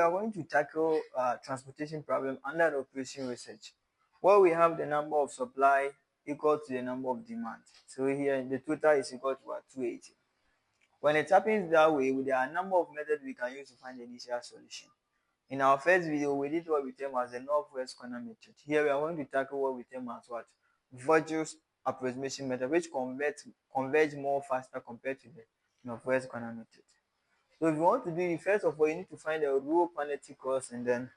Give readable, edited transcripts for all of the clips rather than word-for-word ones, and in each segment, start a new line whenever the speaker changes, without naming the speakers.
are going to tackle transportation problem under operation research, where we have the number of supply equal to the number of demand. So here the total is equal to what, 280. When it happens that way, there are a number of methods we can use to find the initial solution. In our first video, we did what we term as the northwest corner method. Here we are going to tackle what we term as what? Vogel's approximation method, which converge more faster compared to the northwest corner method. So if you want to do it, first of all, you need to find the row penalty cost, and then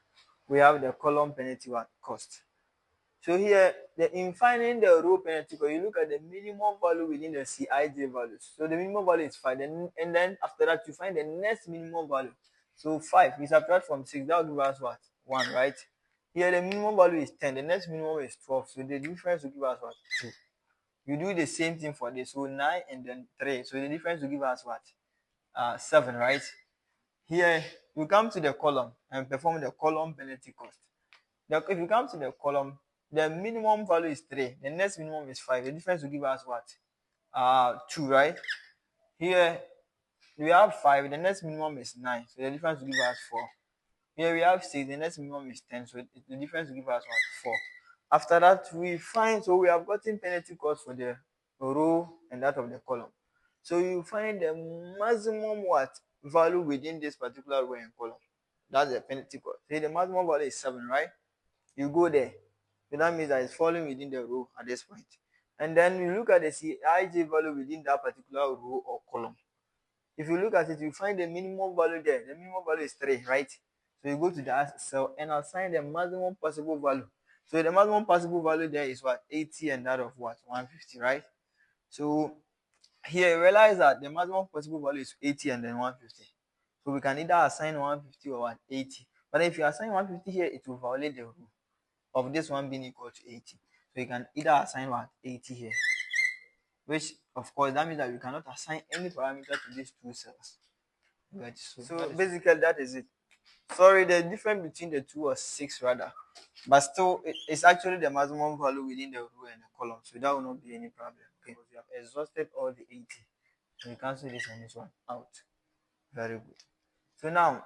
we have the column penalty cost. So here, in finding the row penalty cost, you look at the minimum value within the Cij values. So the minimum value is 5, and then after that, you find the next minimum value. So 5, we subtract from 6, that will give us what? 1, right? Here, the minimum value is 10, the next minimum is 12, so the difference will give us what? 2. You do the same thing for this, so 9 and then 3, so the difference will give us what? 7, right? Here, we come to the column and perform the column penalty cost. Now, if you come to the column, the minimum value is 3, the next minimum is 5. The difference will give us what? 2, right? Here, we have 5, the next minimum is 9, so the difference will give us 4. Here we have 6, the next minimum is 10, so the difference will give us what? 4. After that, we find, so we have gotten penalty cost for the row and that of the column. So you find the maximum what? Value within this particular row and column. That's the penalty cost. Say the maximum value is 7, right? You go there. So that means that it's falling within the row at this point. And then you look at the Cij value within that particular row or column. If you look at it, you find the minimum value there. The minimum value is 3, right? So you go to that cell and assign the maximum possible value. So the maximum possible value there is what? 80 and that of what? 150, right? So here you realize that the maximum possible value is 80 and then 150. So we can either assign 150 or 180. But if you assign 150 here, it will violate the rule of this one being equal to 80. So you can either assign 80 here, which of course that means that you cannot assign any parameter to these two cells. So basically that is it. Sorry, the difference between the two was 6 rather, but still it's actually the maximum value within the row and the column, so that will not be any problem. Okay, because you have exhausted all the 80, so you cancel this and this one out. Very good. So now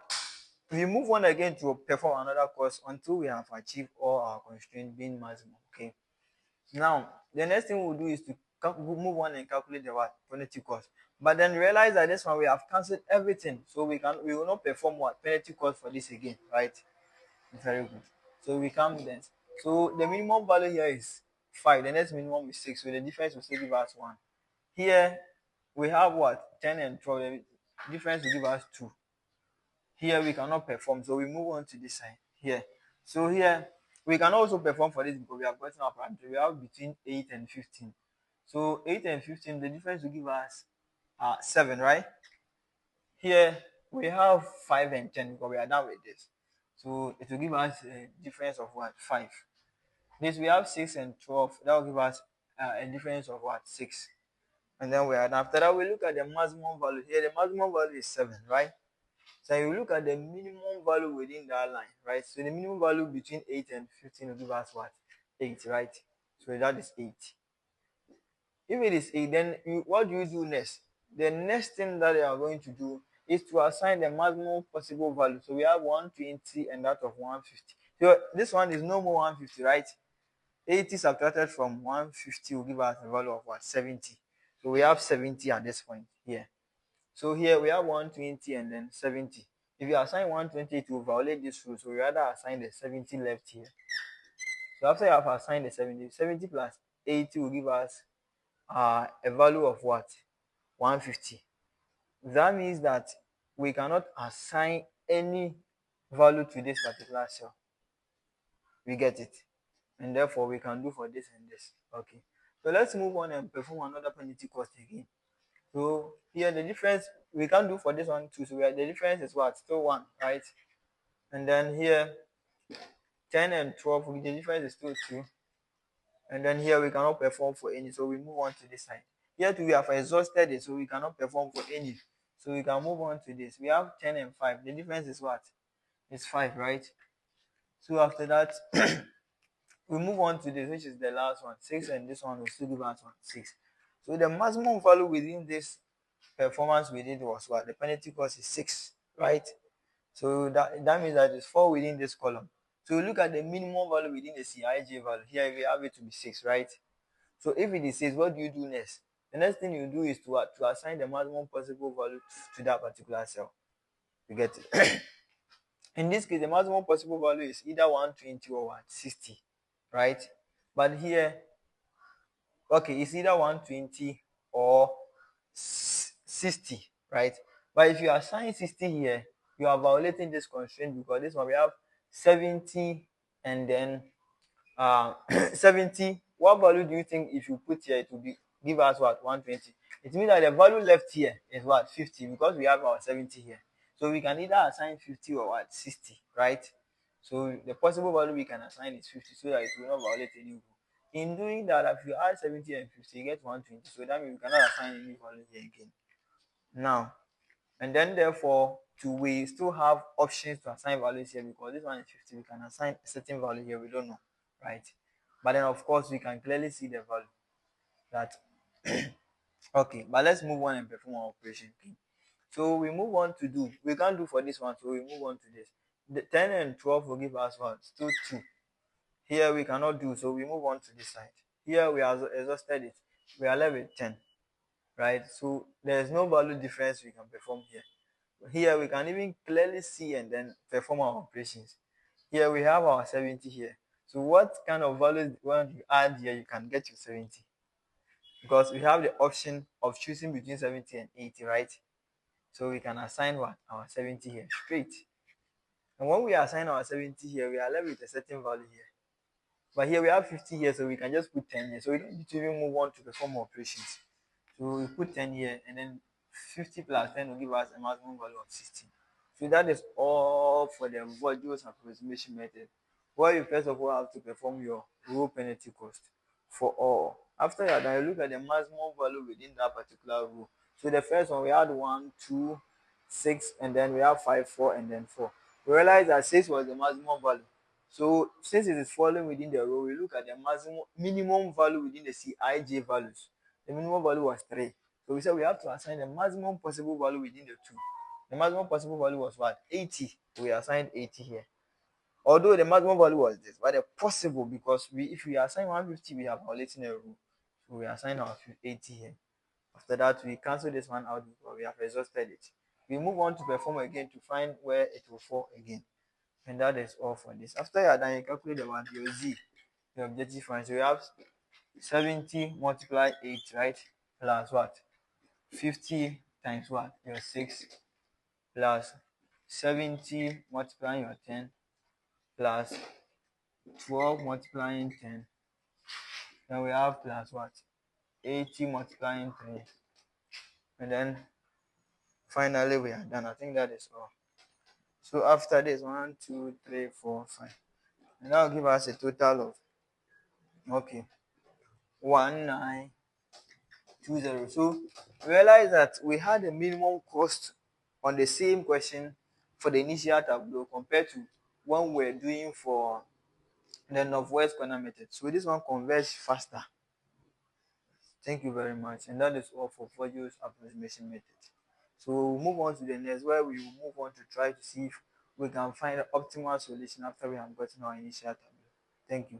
we move on again to perform another course until we have achieved all our constraints being maximum. Okay, now the next thing we'll do is to move on and calculate the what? Penalty cost. But then realize that this one we have cancelled everything, so we will not perform what? Penalty cost for this again, right? Very good. So we come then. So the minimum value here is 5, the next minimum is 6, so the difference will still give us 1. Here we have what? 10 and 12, the difference will give us 2. Here we cannot perform, so we move on to this side here. So here we can also perform for this because we have gotten our parameter. We have between 8 and 15. So 8 and 15, the difference will give us 7, right? Here we have 5 and 10 because we are done with this. So it will give us a difference of what? 5. This we have 6 and 12. That will give us a difference of what? 6. And then we are done. After that, we look at the maximum value. Here the maximum value is 7, right? So you look at the minimum value within that line, right? So the minimum value between 8 and 15 will give us what? 8, right? So that is 8. If it is 8, then what do you do next? The next thing that you are going to do is to assign the maximum possible value. So we have 120 and that of 150. So this one is no more 150, right? 80 subtracted from 150 will give us a value of what? 70. So we have 70 at this point here. So here we have 120 and then 70. If you assign 120, it will violate this rule. So we rather assign the 70 left here. So after you have assigned the 70, 70 plus 80 will give us a value of what? 150. That means that we cannot assign any value to this particular cell. We get it. And therefore we can do for this and this. Okay. So let's move on and perform another penalty cost again. So here the difference we can do for this one too. So the difference is what? Still 1, right? And then here 10 and 12, the difference is still 2. And then here we cannot perform for any, so we move on to this side. Here too we have exhausted it, so we cannot perform for any. So we can move on to this. We have 10 and 5. The difference is what? It's 5, right? So after that, we move on to this, which is the last one. 6 and this one will still give us 6. So the maximum value within this performance we did was what? The penalty cost is 6, right? So that means that it's 4 within this column. So we look at the minimum value within the Cij value. Here we have it to be 6, right? So if it is 6, what do you do next? The next thing you do is to assign the maximum possible value to that particular cell. You get it? In this case, the maximum possible value is either 120 or 160, right? But here, okay, it's either 120 or 60, right? But if you assign 60 here, you are violating this constraint because this one we have 70 and then 70. What value do you think if you put here it will be give us what 120? It means that the value left here is what 50 because we have our 70 here. So we can either assign 50 or what 60, right? So the possible value we can assign is 50 so that it will not violate any rule. In doing that, if you add 70 and 50, you get 120. So that means we cannot assign any value here again. Now, and then therefore, we still have options to assign values here because this one is 50. We can assign a certain value here. We don't know, right? But then of course we can clearly see the value that okay. But let's move on and perform our operation. Okay? So we move on to do. We can't do for this one, so we move on to this. The 10 and 12 will give us what? Still 2. Here we cannot do, so we move on to this side. Here we have exhausted it. We are left with 10, right? So there is no value difference we can perform here. Here we can even clearly see and then perform our operations. Here we have our 70 here. So what kind of values when you add here, you can get your 70. Because we have the option of choosing between 70 and 80, right? So we can assign what? Our 70 here straight. And when we assign our 70 here, we are left with a certain value here. But here we have 50 here, so we can just put 10 here. So we don't need to even move on to perform operations. So we put 10 here, and then 50 plus 10 will give us a maximum value of 16. So that is all for the Vogel approximation method, where you first of all have to perform your row penalty cost for all. After that, then you look at the maximum value within that particular row. So the first one we had 1, 2, 6, and then we have 5, 4, and then 4. We realize that 6 was the maximum value. So since it is falling within the row, we look at the minimum value within the Cij values. The minimum value was 3. So we said we have to assign the maximum possible value within the 2. The maximum possible value was what? 80. We assigned 80 here. Although the maximum value was this, but the possible because if we assign 150, we are violating a rule. So we assign our 80 here. After that, we cancel this one out because we have exhausted it. We move on to perform again to find where it will fall again. And that is all for this. After you are done, you calculate the one, your Z, the objective function. So we have 70 multiply 8, right? Plus what? 50 times what? Your 6 plus 70 multiplying your 10 plus 12 multiplying 10. Then we have plus what? 80 multiplying 3. And then finally we are done. I think that is all. So after this, 1, 2, 3, 4, 5. And that will give us a total of, okay, 1920. So realize that we had a minimum cost on the same question for the initial tableau compared to when we're doing for the northwest corner method. So this one converges faster. Thank you very much. And that is all for Vogel's approximation method. So we'll move on to the next where we will move on to try to see if we can find an optimal solution after we have gotten our initial tableau. Thank you.